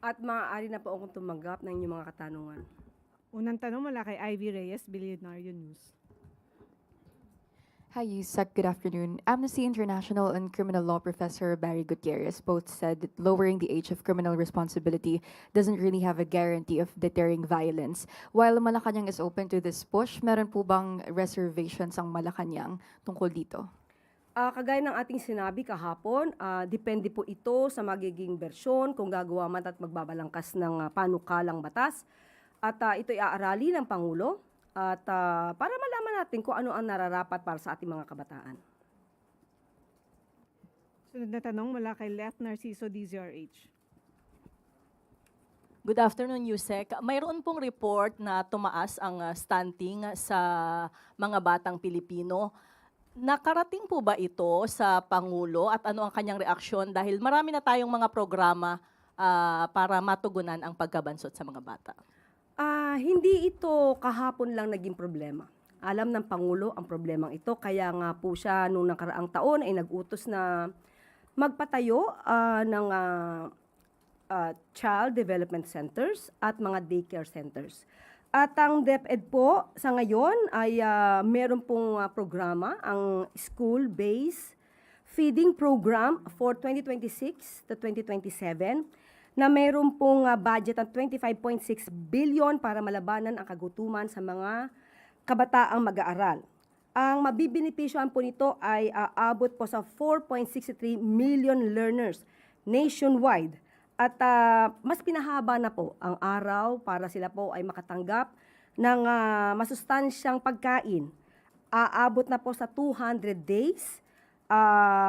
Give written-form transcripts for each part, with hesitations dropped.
At maaari na po akong tumanggap ng inyong mga katanungan. Unang tanong mula kay Ivy Reyes, Billionaire News. Hi, Yusek. Good afternoon. Amnesty International and criminal law professor Barry Gutierrez both said that lowering the age of criminal responsibility doesn't really have a guarantee of deterring violence. While Malacanang is open to this push, meron po bang reservations ang Malacanang tungkol dito? Kagaya ng ating sinabi kahapon, depende po ito sa magiging bersyon kung gagawa man at magbabalangkas ng panukalang batas. At ito iaarali ng Pangulo at para malaman natin kung ano ang nararapat para sa ating mga kabataan. Sunod na tanong mula kay Left Narciso, DZRH. Good afternoon, Yusek. Mayroon pong report na tumaas ang stunting sa mga batang Pilipino. Nakarating po ba ito sa Pangulo at ano ang kanyang reaksyon dahil marami na tayong mga programa para matugunan ang pagkabansot sa mga bata? Hindi ito kahapon lang naging problema. Alam ng Pangulo ang problemang ito, kaya nga po siya nung nakaraang taon ay nag-utos na magpatayo ng child development centers at mga daycare centers. At ang DepEd po sa ngayon ay meron pong programa, ang School-Based Feeding Program for 2026 to 2027 na meron pong budget ng 25.6 billion para malabanan ang kagutuman sa mga kabataang mag-aaral. Ang mabibinipisyohan po nito ay aabot po sa 4.63 million learners nationwide. At mas pinahaba na po ang araw para sila po ay makatanggap ng masustansyang pagkain. Aabot na po sa 200 days.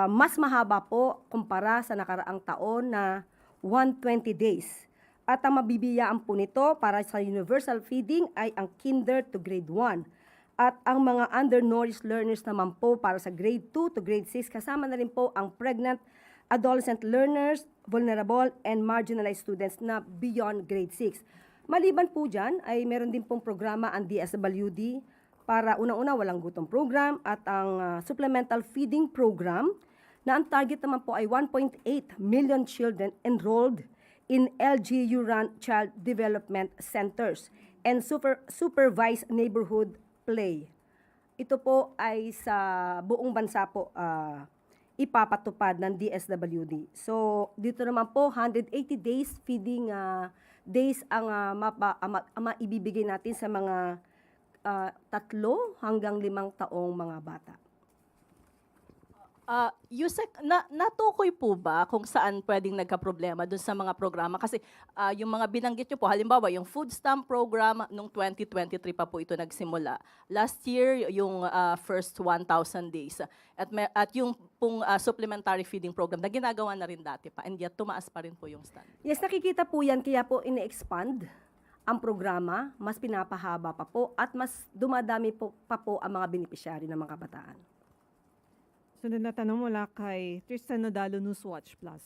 Mas mahaba po kumpara sa nakaraang taon na 120 days. At ang mabibiyaan po nito para sa universal feeding ay ang kinder to grade 1. At ang mga undernourished learners naman po para sa grade 2 to grade 6, kasama na rin po ang pregnant adolescent learners, vulnerable and marginalized students na beyond grade 6. Maliban po dyan ay meron din pong programa ang DSWD para unang-una walang gutom program at ang supplemental feeding program na ang target naman po ay 1.8 million children enrolled in LGU-run child development centers and supervised neighborhood play. Ito po ay sa buong bansa po ipapatupad ng DSWD. So, dito naman po, 180 days feeding days ang maibibigay natin sa mga 3 hanggang 5 taong mga bata. Yusek, natukoy po ba kung saan pwedeng nagka-problema dun sa mga programa? Kasi yung mga binanggit nyo po, halimbawa yung food stamp program, nung 2023 pa po ito nagsimula. Last year, yung first 1,000 days. At yung pong supplementary feeding program na ginagawa na rin dati pa. And yet, tumaas pa rin po yung stand. Yes, nakikita po yan, kaya po ine-expand ang programa, mas pinapahaba pa po, at mas dumadami pa po ang mga beneficiary ng mga kabataan. Sunod na tanong mula kay Tristan Nodalo, Newswatch Plus.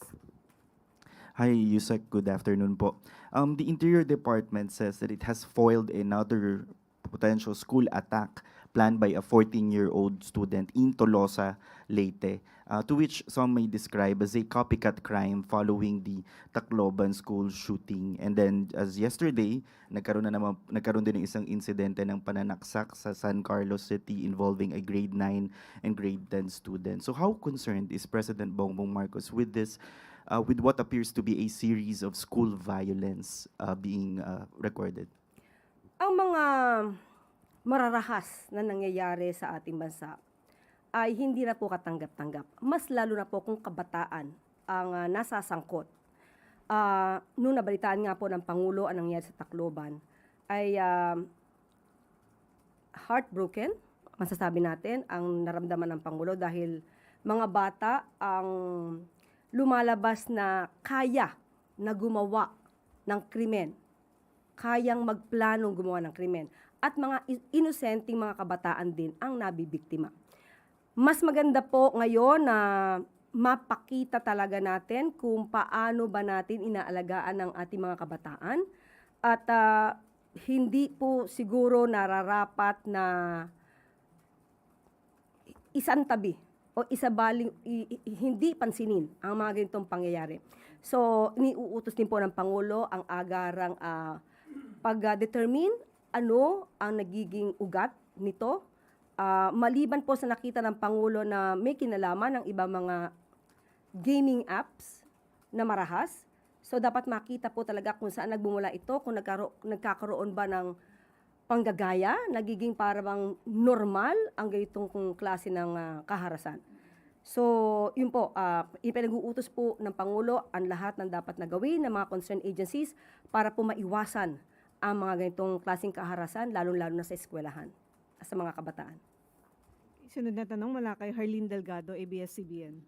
Hi, Yusek. Good afternoon po. The Interior Department says that it has foiled another potential school attack planned by a 14-year-old student in Tolosa, Leyte, to which some may describe as a copycat crime following the Tacloban school shooting. And then, as yesterday, nagkaroon din ng isang insidente ng pananaksak sa San Carlos City involving a grade 9 and grade 10 student. So how concerned is President Bongbong Marcos with this, with what appears to be a series of school violence being recorded? Ang mga mararahas na nangyayari sa ating bansa ay hindi na po katanggap-tanggap. Mas lalo na po kung kabataan ang nasasangkot. Nung nabalitaan nga po ng Pangulo ang nangyayari sa Tacloban, ay heartbroken, masasabi natin, ang naramdaman ng Pangulo dahil mga bata ang lumalabas na kaya na gumawa ng krimen, kayang magplanong gumawa ng krimen, at mga inosenteng mga kabataan din ang nabibiktima. Mas maganda po ngayon na mapakita talaga natin kung paano ba natin inaalagaan ang ating mga kabataan at hindi po siguro nararapat na isantabi o isabaling hindi pansinin ang mga ganitong pangyayari. So, iniuutos din po ng Pangulo ang agarang pag-determine ano ang nagiging ugat nito. Maliban po sa nakita ng Pangulo na may kinalaman ng ibang mga gaming apps na marahas. So, dapat makita po talaga kung saan nagbumula ito, kung nagkakaroon ba ng panggagaya, nagiging parang normal ang ganitong klase ng kaharasan. So, yun po, ipinag-uutos po ng Pangulo ang lahat ng dapat na gawin ng mga concerned agencies para po maiwasan ang mga ganitong klaseng kaharasan, lalo-lalo na sa eskwelahan at sa mga kabataan. Sunod na tanong mula kay Harleen Delgado, ABS-CBN.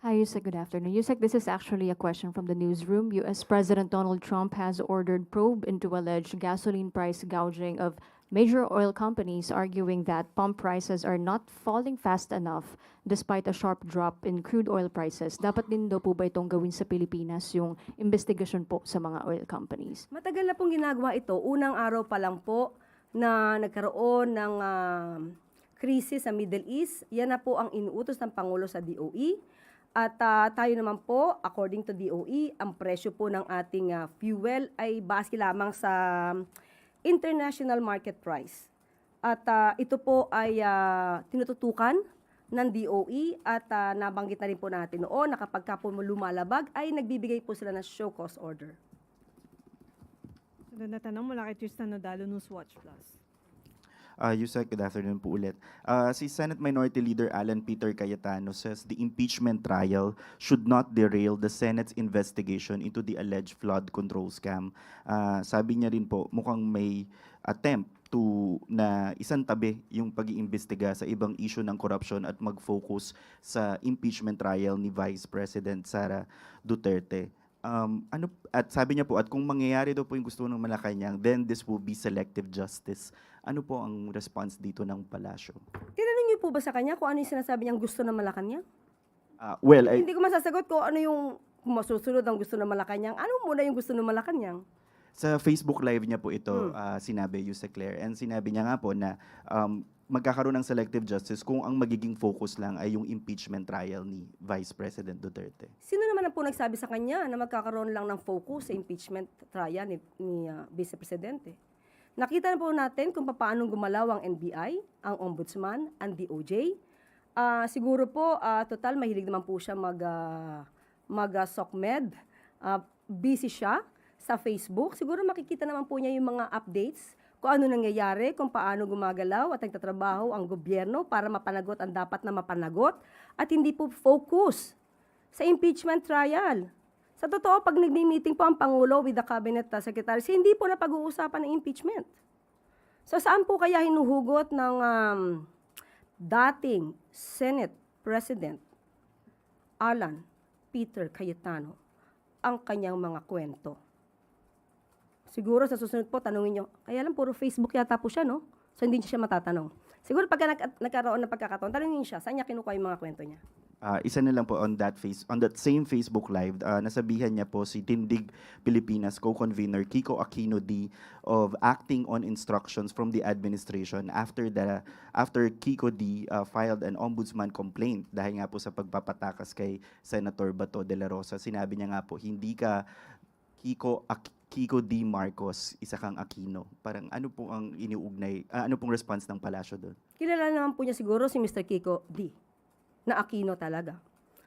Hi, Yusek. Good afternoon. Yusek, this is actually a question from the newsroom. U.S. President Donald Trump has ordered probe into alleged gasoline price gouging of major oil companies, arguing that pump prices are not falling fast enough despite a sharp drop in crude oil prices. Dapat din daw po ba itong gawin sa Pilipinas, yung investigasyon po sa mga oil companies? Matagal na pong ginagawa ito. Unang araw pa lang po na nagkaroon ng krisis sa Middle East. Yan na po ang inuutos ng Pangulo sa DOE. At tayo naman po, according to DOE, ang presyo po ng ating fuel ay base lamang sa international market price. At ito po ay tinututukan ng DOE at nabanggit na rin po natin noon na kapag ka po lumalabag ay nagbibigay po sila ng show cause order. Sunod na tanong mula kay Tristan Nodalo, Newswatch Plus. Yusek, good afternoon po ulit. Si Senate Minority Leader Alan Peter Cayetano says the impeachment trial should not derail the Senate's investigation into the alleged flood control scam. Sabi niya rin po, mukhang may attempt na isantabi yung pag-iimbestiga sa ibang issue ng corruption at mag-focus sa impeachment trial ni Vice President Sara Duterte. At sabi niya po, at kung mangyayari daw po yung gusto ng Malacanang, then this will be selective justice. Ano po ang response dito ng palasyo? Tinanong niyo po ba sa kanya kung ano yung sinasabi niyang gusto ng Malacanang? Hindi ko masasagot kung ano yung kung masusunod ang gusto ng Malacanang. Ano muna yung gusto ng Malacanang? Sa Facebook Live niya po ito sinabi, Yusek Claire, and sinabi niya nga po na magkakaroon ng selective justice kung ang magiging focus lang ay yung impeachment trial ni Vice President Duterte. Sino naman ang po nagsabi sa kanya na magkakaroon lang ng focus sa impeachment trial ni Vice Presidente? Nakita na po natin kung paano gumalaw ang NBI, ang Ombudsman, ang DOJ. Siguro po, total, mahilig naman po siya mag-SOCMED. Busy siya sa Facebook. Siguro makikita naman po niya yung mga updates kung ano nangyayari, kung paano gumagalaw at nagtatrabaho ang gobyerno para mapanagot ang dapat na mapanagot at hindi po focus sa impeachment trial. Sa totoo, pag nagmi-meeting po ang Pangulo with the Cabinet Secretaries, hindi po na pag-uusapan ng impeachment. So saan po kaya hinuhugot ng dating Senate President Alan Peter Cayetano ang kanyang mga kwento? Siguro sa susunod po, tanungin nyo, kaya lang puro Facebook yata po siya, no? So hindi siya matatanong. Siguro pagka nagkaroon ng pagkakataon, tanungin siya, saan niya kinukuha yung mga kwento niya? Isa na lang po on that same Facebook Live, nasabihan niya po si Tindig Pilipinas co-convener Kiko Aquino D of acting on instructions from the administration after Kiko D filed an ombudsman complaint dahil nga po sa pagpapatakas kay Senator Bato de la Rosa. Sinabi niya nga po, hindi ka Kiko D. Marcos, isa kang Aquino. Parang ano po ang iniugnay, ano pong response ng palasyo doon? Kilala naman po niya siguro si Mr. Kiko D. na Aquino talaga.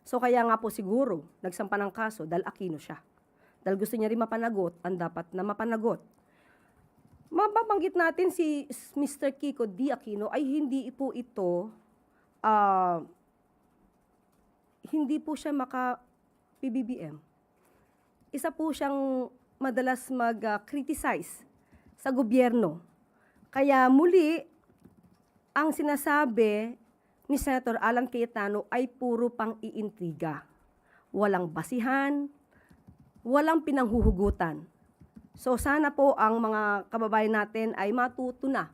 So kaya nga po siguro, nagsampa ng kaso dahil Aquino siya. Dahil gusto niya rin mapanagot ang dapat na mapanagot. Mababanggit natin si Mr. Kiko D. Aquino ay hindi po ito, hindi po siya maka-PBBM. Isa po siyang madalas mag-criticize sa gobyerno. Kaya muli, ang sinasabi ni Senator Alan Cayetano ay puro pang iintriga. Walang basihan, walang pinanghuhugutan. So sana po ang mga kababayan natin ay matuto na.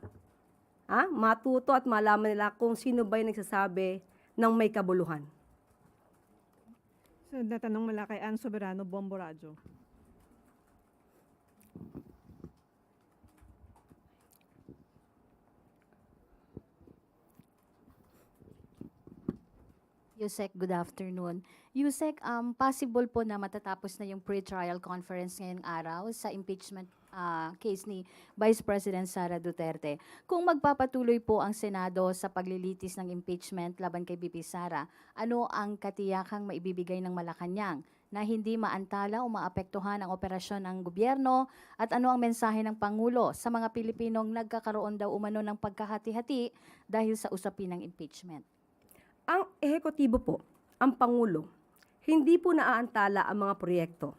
Matuto at malaman nila kung sino ba yung nagsasabi ng may kabuluhan. Sunod na tanong mula kay Ann Soberano, Bombo Radyo. Yusek, good afternoon. Yusek, possible po na matatapos na yung pre-trial conference ngayong araw sa impeachment case ni Vice President Sara Duterte. Kung magpapatuloy po ang Senado sa paglilitis ng impeachment laban kay BP Sara, ano ang katiyakang maibibigay ng Malacanang na hindi maantala o maapektuhan ang operasyon ng gobyerno at ano ang mensahe ng Pangulo sa mga Pilipinong nagkakaroon daw umano ng pagkahati-hati dahil sa usapin ng impeachment? Ang ehekutibo po, ang Pangulo, hindi po naaantala ang mga proyekto.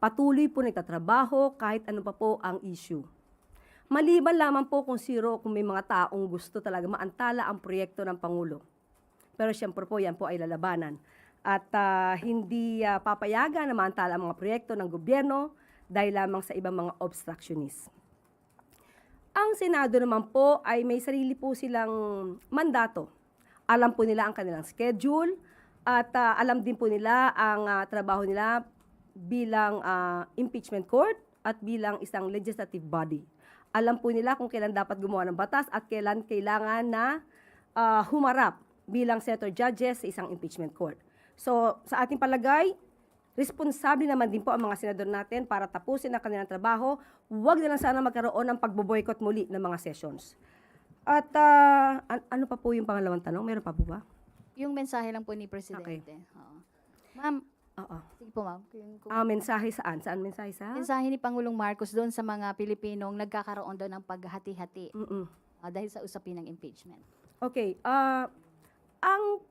Patuloy po nagtatrabaho kahit ano pa po ang issue. Maliban lamang po kung may mga taong gusto talaga maantala ang proyekto ng Pangulo. Pero siyempre po, yan po ay lalabanan. At hindi papayagan na maantala ang mga proyekto ng gobyerno dahil lamang sa ibang mga obstructionist. Ang Senado naman po ay may sarili po silang mandato. Alam po nila ang kanilang schedule at alam din po nila ang trabaho nila bilang impeachment court at bilang isang legislative body. Alam po nila kung kailan dapat gumawa ng batas at kailan kailangan na humarap bilang senator judges sa isang impeachment court. So, sa ating palagay, responsable naman din po ang mga senador natin para tapusin ang kanilang trabaho. Huwag na lang sana magkaroon ng pagboboykot muli ng mga sessions. At ano pa po yung pangalawang tanong? Meron pa po ba? Yung mensahe lang po ni Presidente. Oo. Ma'am, Oo. sige po ma'am. Kung Mensahe saan? Saan mensahe sa? mensahe ni Pangulong Marcos doon sa mga Pilipinong nagkakaroon daw ng paghati-hati Mm-mm. dahil sa usapin ng impeachment. Okay. Ang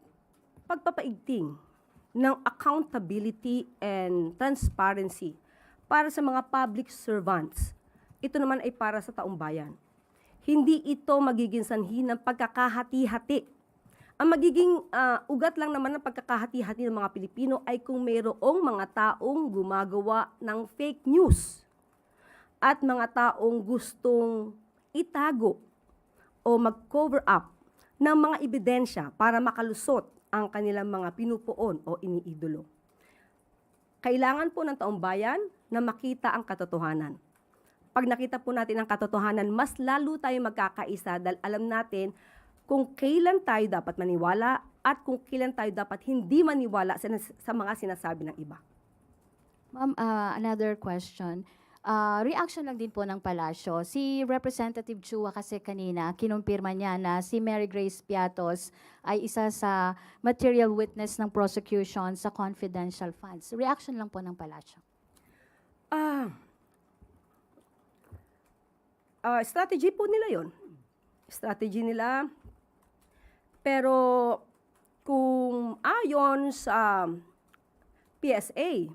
pagpapaigting ng accountability and transparency para sa mga public servants, ito naman ay para sa taong bayan. Hindi ito magiging sanhi ng pagkakahati-hati. Ang magiging ugat lang naman ng pagkakahati-hati ng mga Pilipino ay kung mayroong mga taong gumagawa ng fake news at mga taong gustong itago o mag-cover up ng mga ebidensya para makalusot ang kanilang mga pinupuon o iniidolo. Kailangan po ng taong bayan na makita ang katotohanan. Pag nakita po natin ang katotohanan, mas lalo tayo magkakaisa dahil alam natin kung kailan tayo dapat maniwala at kung kailan tayo dapat hindi maniwala sa mga sinasabi ng iba. Ma'am, another question. Reaction lang din po ng palasyo. Si Representative Chua kasi kanina, kinumpirma niya na si Mary Grace Piatos ay isa sa material witness ng prosecution sa confidential funds. Reaction lang po ng palasyo. Strategy po nila yon. Strategy nila. Pero kung ayon sa PSA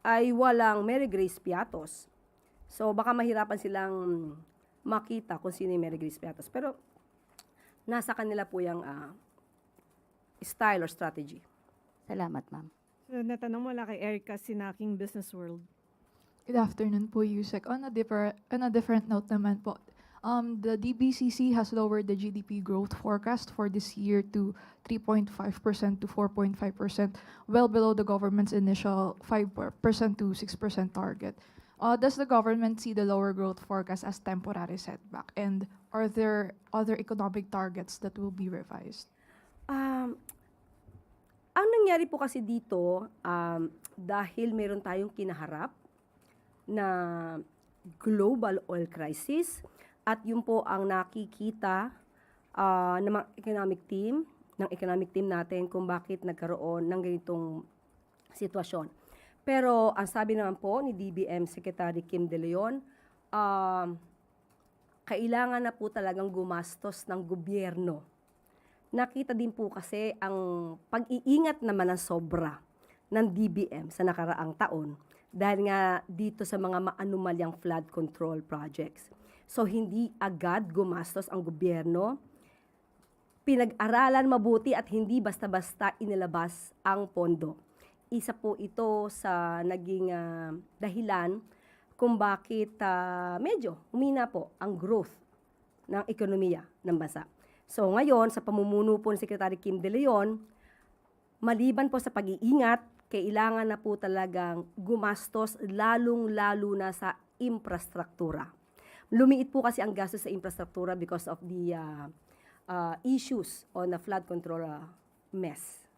ay walang Mary Grace Piatos. So baka mahirapan silang makita kung sino yung Mary Grace Piatos. Pero nasa kanila po yung style or strategy. Salamat, ma'am. So, natanong mula kay Erica Sinaking, Business World. Good afternoon po, Yusek. On a different note naman po, the DBCC has lowered the GDP growth forecast for this year to 3.5% to 4.5%, well below the government's initial 5% to 6% target. Does the government see the lower growth forecast as temporary setback? And are there other economic targets that will be revised? Ang nangyari po kasi dito, dahil meron tayong kinaharap na global oil crisis at yun po ang nakikita ng mga economic team natin kung bakit nagkaroon ng ganitong sitwasyon. Pero ang sabi naman po ni DBM Secretary Kim De Leon, kailangan na po talagang gumastos ng gobyerno. Nakita din po kasi ang pag-iingat naman ng sobra ng DBM sa nakaraang taon dahil nga dito sa mga maanumalyang flood control projects. So hindi agad gumastos ang gobyerno, pinag-aralan mabuti at hindi basta-basta inilabas ang pondo. Isa po ito sa naging dahilan kung bakit medyo umina po ang growth ng ekonomiya ng bansa. So ngayon, sa pamumuno po ni Secretary Kim De Leon, maliban po sa pag-iingat, kailangan na po talagang gumastos lalong-lalo na sa infrastruktura. Lumiit po kasi ang gastos sa infrastruktura because of the issues on the flood control mess.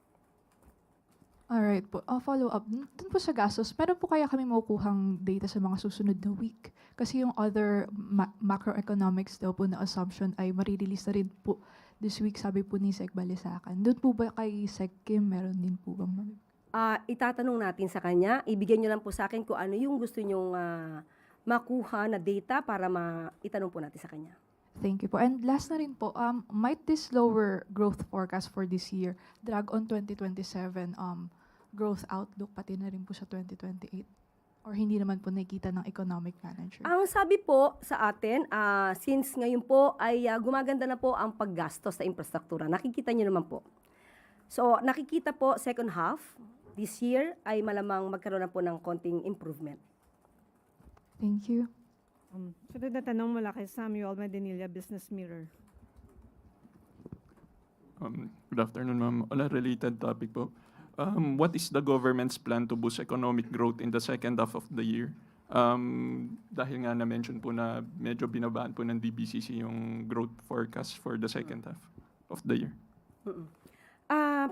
Alright po. Follow up. Dun po sa gastos, meron po kaya kami makukuhang data sa mga susunod na week? Kasi yung other macroeconomics daw po na assumption ay marirelease na rin po this week, sabi po ni Sec Balisacan. Doon po ba kay Sec Kim, meron din po bang Itatanong natin sa kanya, ibigay niyo lang po sa akin kung ano yung gusto nyong makuha na data para itanong po natin sa kanya. Thank you po. And last na rin po, might this lower growth forecast for this year drag on 2027 growth outlook pati na rin po sa 2028? Or hindi naman po nakikita ng economic manager? Ang sabi po sa atin, since ngayon po ay gumaganda na po ang paggastos sa infrastruktura, nakikita niyo naman po. So nakikita po second half this year ay malamang magkaroon na po ng konting improvement. Thank you. Sunod na tanong mula kay Samuel Medinilla, Business Mirror. Good afternoon, ma'am. On a related topic po. What is the government's plan to boost economic growth in the second half of the year? Dahil nga na-mention po na medyo binabaan po ng DBCC yung growth forecast for the second half of the year.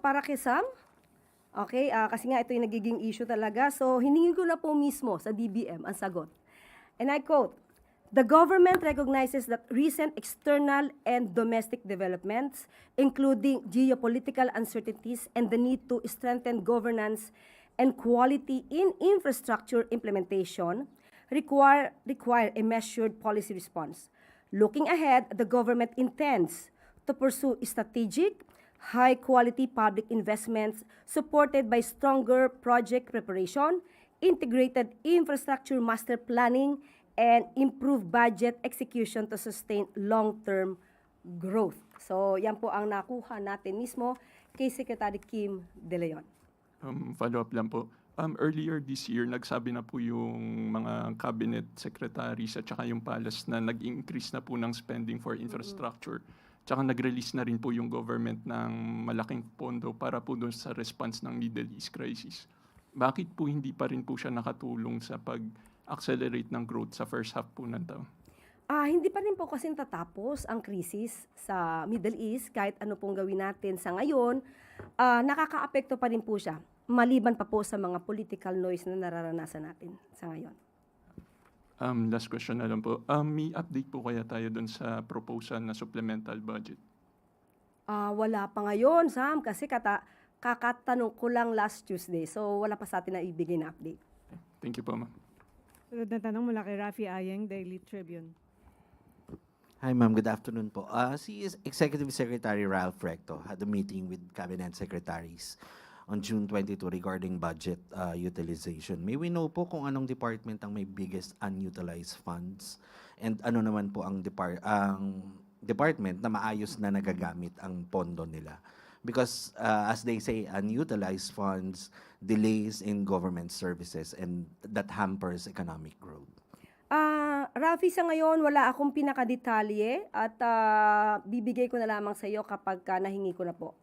Para kay Sam, okay, kasi nga ito yung nagiging issue talaga. So hiningin ko na po mismo sa DBM ang sagot. And I quote, "The government recognizes that recent external and domestic developments, including geopolitical uncertainties and the need to strengthen governance and quality in infrastructure implementation, require a measured policy response. Looking ahead, the government intends to pursue strategic, high-quality public investments supported by stronger project preparation, integrated infrastructure master planning, and improved budget execution to sustain long-term growth." So, yan po ang nakuha natin mismo kay Secretary Kim De Leon. Follow-up lang po. Earlier this year, nagsabi na po yung mga cabinet secretaries at saka yung palace na nag-increase na po ng spending for infrastructure. Tsaka nag-release na rin po yung government ng malaking pondo para po doon sa response ng Middle East crisis. Bakit po hindi pa rin po siya nakatulong sa pag-accelerate ng growth sa first half po ng taon? Hindi pa rin po kasi tatapos ang krisis sa Middle East kahit ano pong gawin natin sa ngayon, nakakaapekto pa rin po siya maliban pa po sa mga political noise na nararanasan natin sa ngayon. Last question na lang po. May update po kaya tayo doon sa proposal na supplemental budget? Wala pa ngayon, Sam, kasi kakatanong ko lang last Tuesday. So, wala pa sa atin na ibigay na update. Thank you po, ma'am. Sunod na tanong mula kay Rafi Ayeng, Daily Tribune. Hi ma'am, good afternoon po. Si Executive Secretary Ralph Recto had a meeting with cabinet secretaries on June 22 regarding budget utilization. May we know po kung anong department ang may biggest unutilized funds and ano naman po ang department na maayos na nagagamit ang pondo nila? Because as they say, unutilized funds, delays in government services, and that hampers economic growth. Rafi, sa ngayon, wala akong pinakadetalye at bibigay ko na lamang sa iyo kapag nahingi ko na po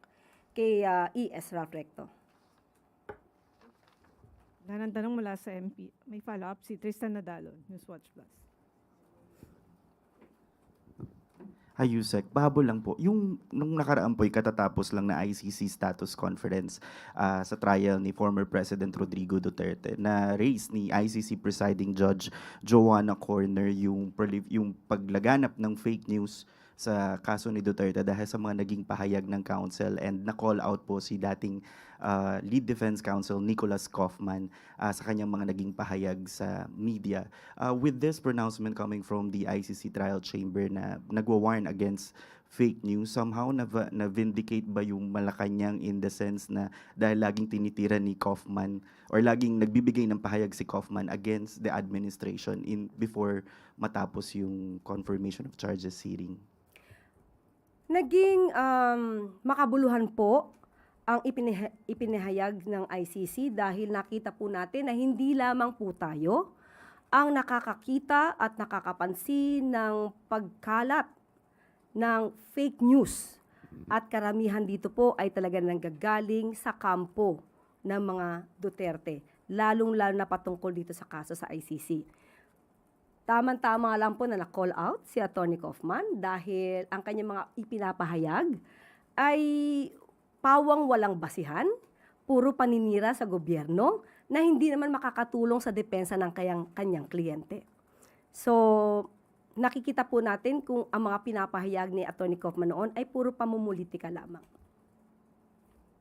kay ES Ralph Recto. Dahan tanong mula sa MP. May follow-up si Tristan Nadalo, Newswatch Plus. Hi, Yusek. Bahabol lang po. Yung nung nakaraan po, katatapos lang na ICC status conference sa trial ni former President Rodrigo Duterte na raise ni ICC presiding judge Joanna Corner yung paglaganap ng fake news sa kaso ni Duterte dahil sa mga naging pahayag ng counsel, and na-call out po si dating lead defense counsel Nicholas Kaufman sa kanyang mga naging pahayag sa media. With this pronouncement coming from the ICC trial chamber na nagwa-warn against fake news, somehow na-vindicate ba yung Malacanang in the sense na dahil laging tinitira ni Kaufman or laging nagbibigay ng pahayag si Kaufman against the administration before matapos yung confirmation of charges hearing? Naging makabuluhan po ang ipinahayag ng ICC dahil nakita po natin na hindi lamang po tayo ang nakakakita at nakakapansin ng pagkalat ng fake news. At karamihan dito po ay talaga nanggagaling sa kampo ng mga Duterte, lalong-lalo na patungkol dito sa kaso sa ICC. Tama-tama lang po na na-call out si Atty. Kaufman dahil ang kanyang mga ipinapahayag ay pawang walang basihan, puro paninira sa gobyerno na hindi naman makakatulong sa depensa ng kanyang kliyente. So, nakikita po natin kung ang mga pinapahayag ni Atty. Kaufman noon ay puro pamumulitika lamang.